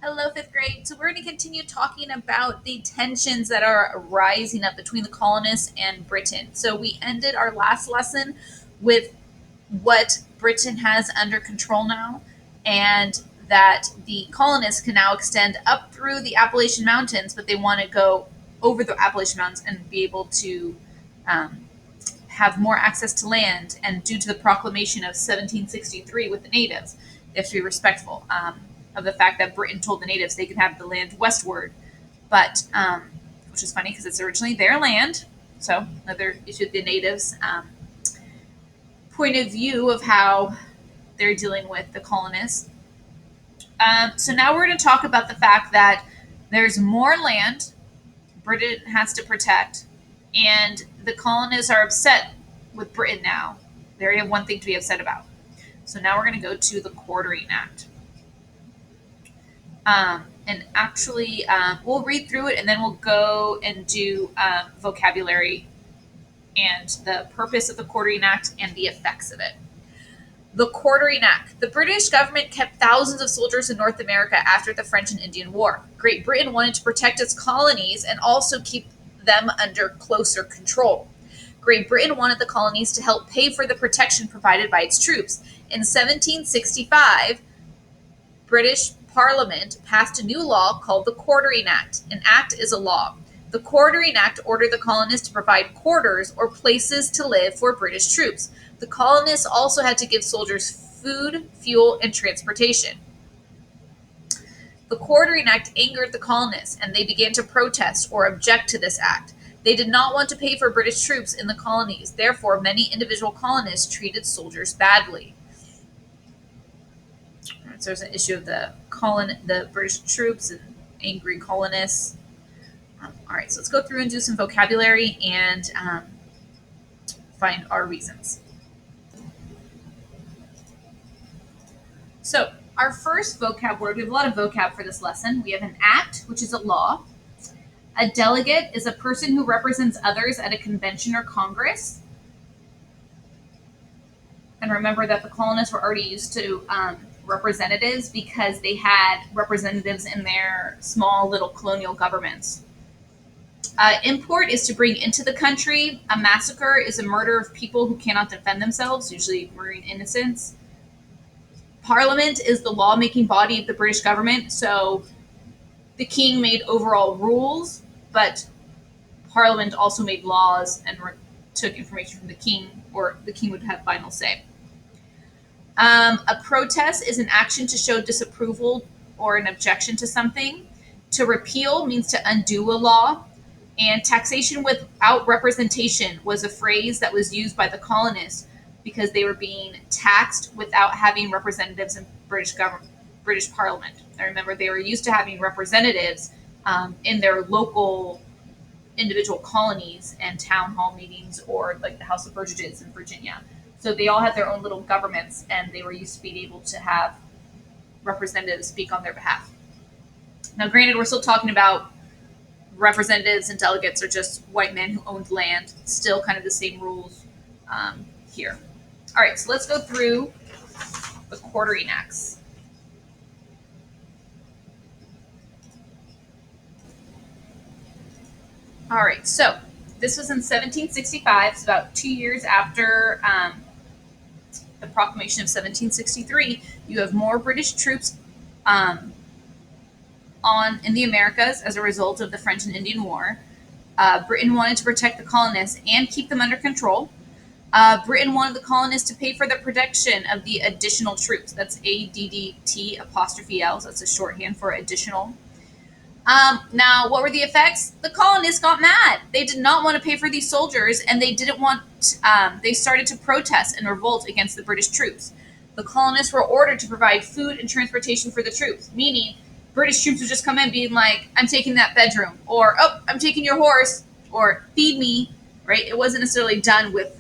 Hello, fifth grade. So, we're going to continue talking about the tensions that are rising up between the colonists and Britain. So, we ended our last lesson with what Britain has under control now, and that the colonists can now extend up through the Appalachian Mountains, but they want to go over the Appalachian Mountains and be able to um, have more access to land. And due to the proclamation of 1763 with the natives, they have to be respectful of the fact that Britain told the natives they could have the land westward, but which is funny because it's originally their land. So another issue with the natives' point of view of how they're dealing with the colonists. So now we're going to talk about the fact that there's more land Britain has to protect, and the colonists are upset with Britain now. They already have one thing to be upset about. So now we're going to go to the Quartering Act. And actually, we'll read through it and then we'll go and do vocabulary and the purpose of the Quartering Act and the effects of it. The Quartering Act. The British government kept thousands of soldiers in North America after the French and Indian War. Great Britain wanted to protect its colonies and also keep them under closer control. Great Britain wanted the colonies to help pay for the protection provided by its troops. In 1765, British Parliament passed a new law called the Quartering Act. An act is a law. The Quartering Act ordered the colonists to provide quarters or places to live for British troops. The colonists also had to give soldiers food, fuel, and transportation. The Quartering Act angered the colonists, and they began to protest or object to this act. They did not want to pay for British troops in the colonies. Therefore, many individual colonists treated soldiers badly. So there's an issue of the British troops and angry colonists. All right, so let's go through and do some vocabulary and find our reasons. So our first vocab word, we have a lot of vocab for this lesson. We have an act, which is a law. A delegate is a person who represents others at a convention or congress. And remember that the colonists were already used to representatives because they had representatives in their small little colonial governments. Import is to bring into the country. A massacre is a murder of people who cannot defend themselves, usually murdering innocents. Parliament is the lawmaking body of the British government. So the king made overall rules, but Parliament also made laws and took information from the king, or the king would have final say. A protest is an action to show disapproval or an objection to something. To repeal means to undo a law. And taxation without representation was a phrase that was used by the colonists because they were being taxed without having representatives in British Parliament. I remember they were used to having representatives in their local individual colonies and town hall meetings, or like the House of Burgesses in Virginia. So they all had their own little governments, and they were used to being able to have representatives speak on their behalf. Now, granted, we're still talking about representatives and delegates are just white men who owned land. Still kind of the same rules here. All right, so let's go through the Quartering Acts. All right, so this was in 1765. It's about 2 years after the proclamation of 1763. You have more British troops in the Americas as a result of the French and Indian War. Britain wanted to protect the colonists and keep them under control. Britain wanted the colonists to pay for the protection of the additional troops. That's ADDT''L. So that's a shorthand for additional. Now, what were the effects? The colonists got mad. They did not want to pay for these soldiers, and they didn't want. They started to protest and revolt against the British troops. The colonists were ordered to provide food and transportation for the troops, meaning British troops would just come in being like, "I'm taking that bedroom," or "Oh, I'm taking your horse," or "Feed me." Right? It wasn't necessarily done with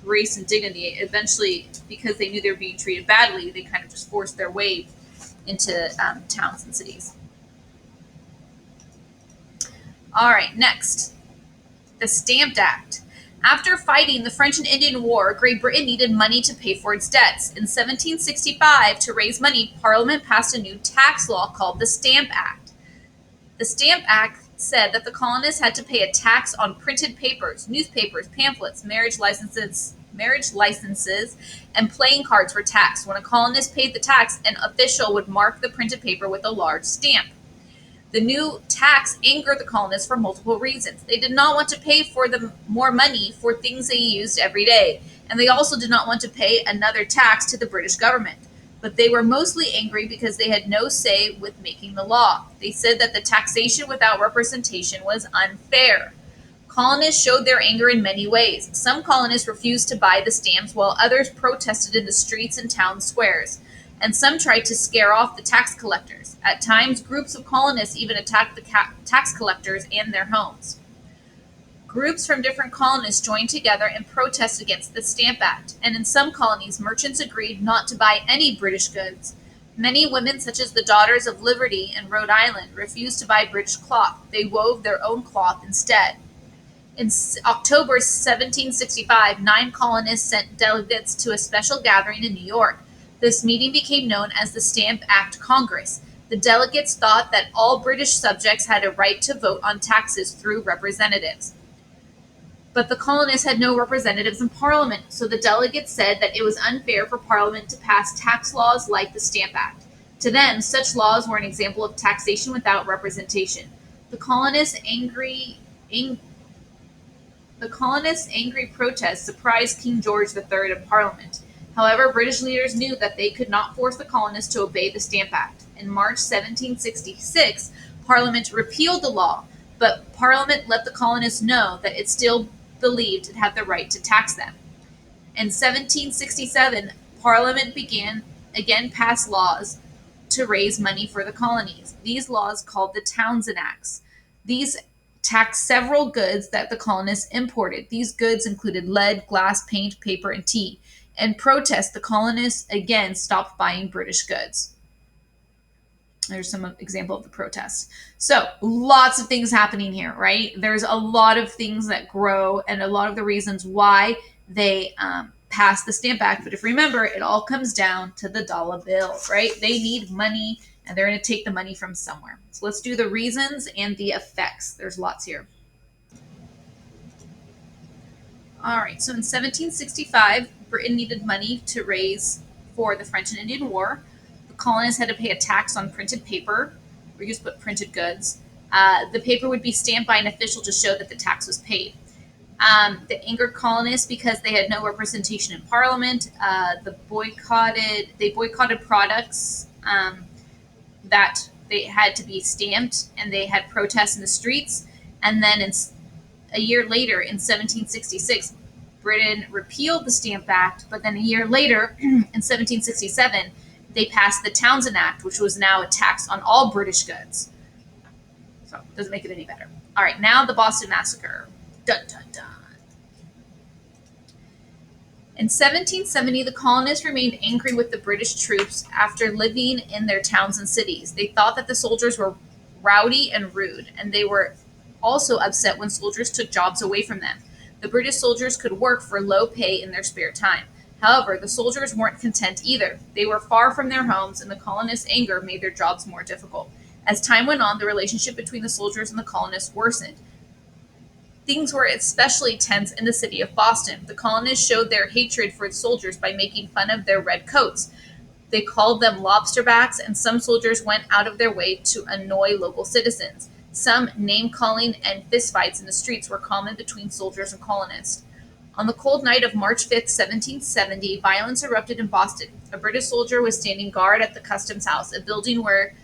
grace and dignity. Eventually, because they knew they were being treated badly, they kind of just forced their way into towns and cities. All right, next, the Stamped Act. After fighting the French and Indian War, Great Britain needed money to pay for its debts. In 1765, to raise money, Parliament passed a new tax law called the Stamp Act. The Stamp Act said that the colonists had to pay a tax on printed papers, newspapers, pamphlets, marriage licenses, and playing cards were taxed. When a colonist paid the tax, an official would mark the printed paper with a large stamp. The new tax angered the colonists for multiple reasons. They did not want to pay for the more money for things they used every day, and they also did not want to pay another tax to the British government. But they were mostly angry because they had no say with making the law. They said that the taxation without representation was unfair. Colonists showed their anger in many ways. Some colonists refused to buy the stamps, while others protested in the streets and town squares. And some tried to scare off the tax collectors. At times, groups of colonists even attacked the tax collectors and their homes. Groups from different colonies joined together and protested against the Stamp Act, and in some colonies, merchants agreed not to buy any British goods. Many women, such as the Daughters of Liberty in Rhode Island, refused to buy British cloth. They wove their own cloth instead. In October 1765, 9 colonists sent delegates to a special gathering in New York. This meeting became known as the Stamp Act Congress. The delegates thought that all British subjects had a right to vote on taxes through representatives. But the colonists had no representatives in Parliament, so the delegates said that it was unfair for Parliament to pass tax laws like the Stamp Act. To them, such laws were an example of taxation without representation. The colonists' angry protest surprised King George III in Parliament. However, British leaders knew that they could not force the colonists to obey the Stamp Act. In March 1766, Parliament repealed the law, but Parliament let the colonists know that it still believed it had the right to tax them. In 1767, Parliament again passed laws to raise money for the colonies. These laws, called the Townshend Acts, these taxed several goods that the colonists imported. These goods included lead, glass, paint, paper, and tea. In protest, the colonists again stopped buying British goods. There's some example of the protests. So lots of things happening here, right? There's a lot of things that grow and a lot of the reasons why they passed the Stamp Act. But if you remember, it all comes down to the dollar bill, right? They need money and they're going to take the money from somewhere. So let's do the reasons and the effects. There's lots here. All right, so in 1765, Britain needed money to raise for the French and Indian War. The colonists had to pay a tax on printed paper, or you just put printed goods. The paper would be stamped by an official to show that the tax was paid. The angered colonists because they had no representation in Parliament. They boycotted products that they had to be stamped, and they had protests in the streets. And then a year later, in 1766, Britain repealed the Stamp Act, but then a year later, in 1767, they passed the Townshend Act, which was now a tax on all British goods. So it doesn't make it any better. All right, now the Boston Massacre. Dun, dun, dun. In 1770, the colonists remained angry with the British troops after living in their towns and cities. They thought that the soldiers were rowdy and rude, and they were also upset when soldiers took jobs away from them. The British soldiers could work for low pay in their spare time. However, the soldiers weren't content either. They were far from their homes, and the colonists' anger made their jobs more difficult. As time went on, the relationship between the soldiers and the colonists worsened. Things were especially tense in the city of Boston. The colonists showed their hatred for the soldiers by making fun of their red coats. They called them lobsterbacks, and some soldiers went out of their way to annoy local citizens. Some name-calling and fistfights in the streets were common between soldiers and colonists. On the cold night of March 5th, 1770, violence erupted in Boston. A British soldier was standing guard at the Customs House, a building where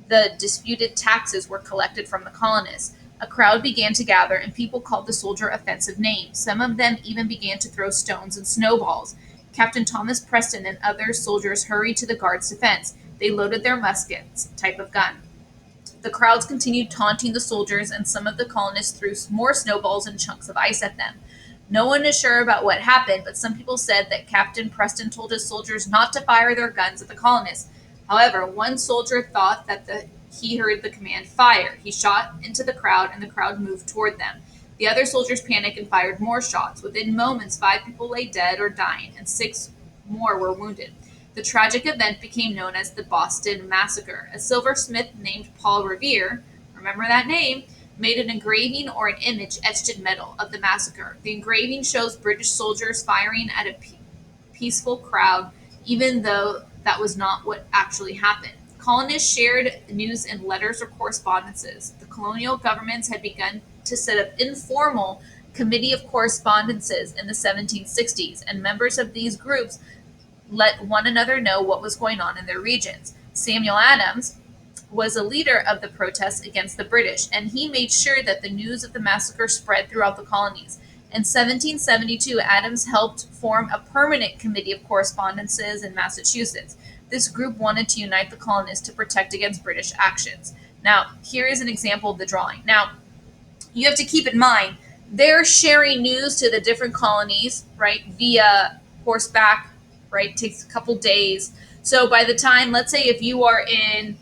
the disputed taxes were collected from the colonists. A crowd began to gather, and people called the soldier offensive names. Some of them even began to throw stones and snowballs. Captain Thomas Preston and other soldiers hurried to the guard's defense. They loaded their muskets, type of gun. The crowds continued taunting the soldiers, and some of the colonists threw more snowballs and chunks of ice at them. No one is sure about what happened, but some people said that Captain Preston told his soldiers not to fire their guns at the colonists. However, one soldier thought that he heard the command fire. He shot into the crowd, and the crowd moved toward them. The other soldiers panicked and fired more shots. Within moments, 5 people lay dead or dying, and 6 more were wounded. The tragic event became known as the Boston Massacre. A silversmith named Paul Revere, remember that name, made an engraving or an image etched in metal of the massacre. The engraving shows British soldiers firing at a peaceful crowd, even though that was not what actually happened. Colonists shared news in letters or correspondences. The colonial governments had begun to set up informal committee of correspondences in the 1760s, and members of these groups let one another know what was going on in their regions. Samuel Adams was a leader of the protests against the British, and he made sure that the news of the massacre spread throughout the colonies. In 1772, Adams helped form a permanent committee of correspondences in Massachusetts. This group wanted to unite the colonists to protect against British actions. Now, here is an example of the drawing. Now, you have to keep in mind, they're sharing news to the different colonies, right, via horseback, right? It takes a couple days. So by the time, let's say if you are in,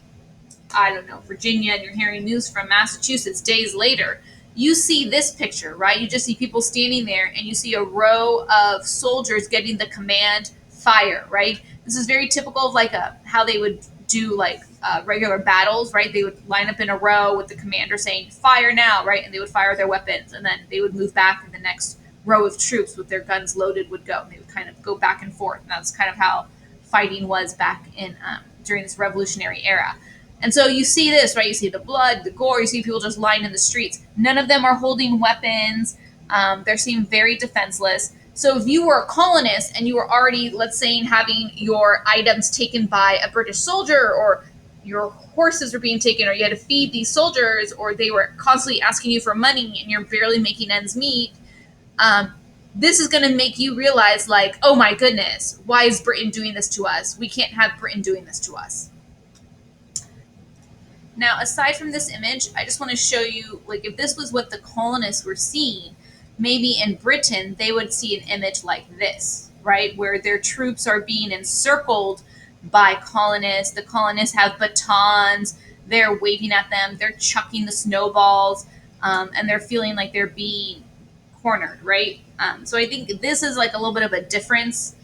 I don't know, Virginia, and you're hearing news from Massachusetts days later, you see this picture, right? You just see people standing there, and you see a row of soldiers getting the command fire, right? This is very typical of like how they would do like regular battles, right? They would line up in a row with the commander saying fire now, right? And they would fire their weapons, and then they would move back, and the next row of troops with their guns loaded would go, and they would kind of go back and forth. And that's kind of how fighting was back in during this revolutionary era. And so you see this, right? You see the blood, the gore. You see people just lying in the streets. None of them are holding weapons. They seem very defenseless. So if you were a colonist and you were already, let's say, having your items taken by a British soldier, or your horses were being taken, or you had to feed these soldiers, or they were constantly asking you for money and you're barely making ends meet, this is going to make you realize, like, oh my goodness, why is Britain doing this to us? We can't have Britain doing this to us. Now, aside from this image, I just want to show you, like, if this was what the colonists were seeing, maybe in Britain, they would see an image like this, right? Where their troops are being encircled by colonists. The colonists have batons. They're waving at them. They're chucking the snowballs, and they're feeling like they're being cornered, right? So I think this is like a little bit of a difference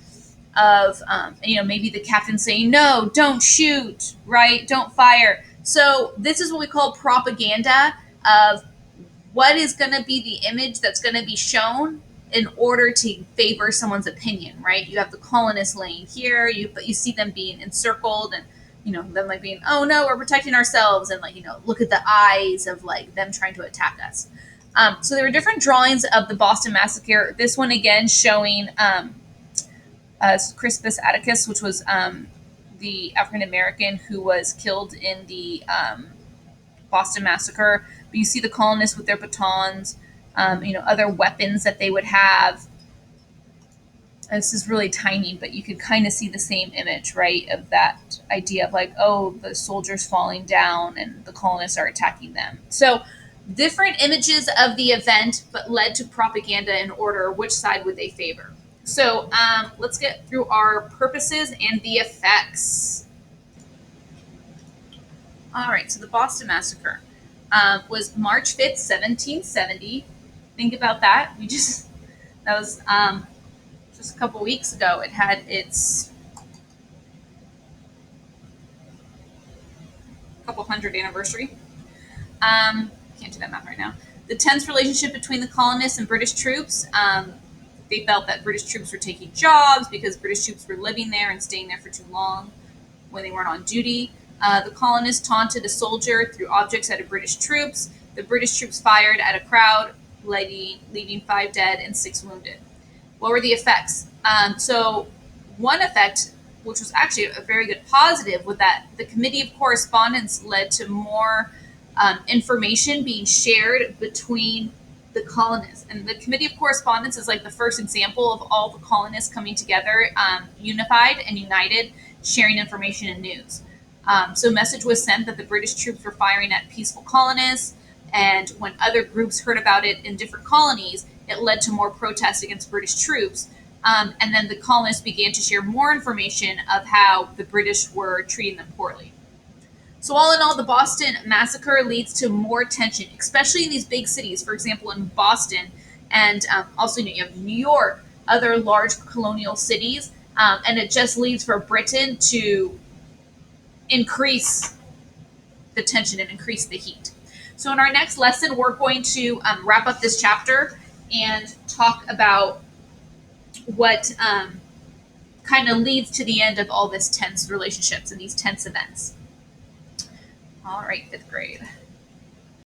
of, maybe the captain saying, no, don't shoot, right? Don't fire. So this is what we call propaganda of what is going to be the image that's going to be shown in order to favor someone's opinion, right? You have the colonists laying here, but you see them being encircled, and them like being, oh no, we're protecting ourselves, and like, look at the eyes of like them trying to attack us. So there were different drawings of the Boston Massacre. This one again showing Crispus Attucks, which was the African American who was killed in the Boston Massacre. But you see the colonists with their batons, other weapons that they would have. And this is really tiny, but you could kind of see the same image, right? Of that idea of like, oh, the soldiers falling down and the colonists are attacking them. So different images of the event, but led to propaganda in order. Which side would they favor? So let's get through our purposes and the effects. All right, so the Boston Massacre was March 5th, 1770. Think about that. That was just a couple weeks ago. It had its couple hundred anniversary. Can't do that math right now. The tense relationship between the colonists and British troops. They felt that British troops were taking jobs because British troops were living there and staying there for too long when they weren't on duty. The colonists taunted a soldier through objects at British troops. The British troops fired at a crowd, leaving 5 dead and 6 wounded. What were the effects? So one effect, which was actually a very good positive, was that the Committee of Correspondence led to more information being shared between the colonists. And the Committee of Correspondence is like the first example of all the colonists coming together, unified and united, sharing information and news. So a message was sent that the British troops were firing at peaceful colonists, and when other groups heard about it in different colonies, it led to more protests against British troops. And then the colonists began to share more information of how the British were treating them poorly. So all in all, the Boston Massacre leads to more tension, especially in these big cities. For example, in Boston, and also you have New York, other large colonial cities, and it just leads for Britain to increase the tension and increase the heat. So in our next lesson, we're going to wrap up this chapter and talk about what kind of leads to the end of all this tense relationships and these tense events. All right, fifth grade.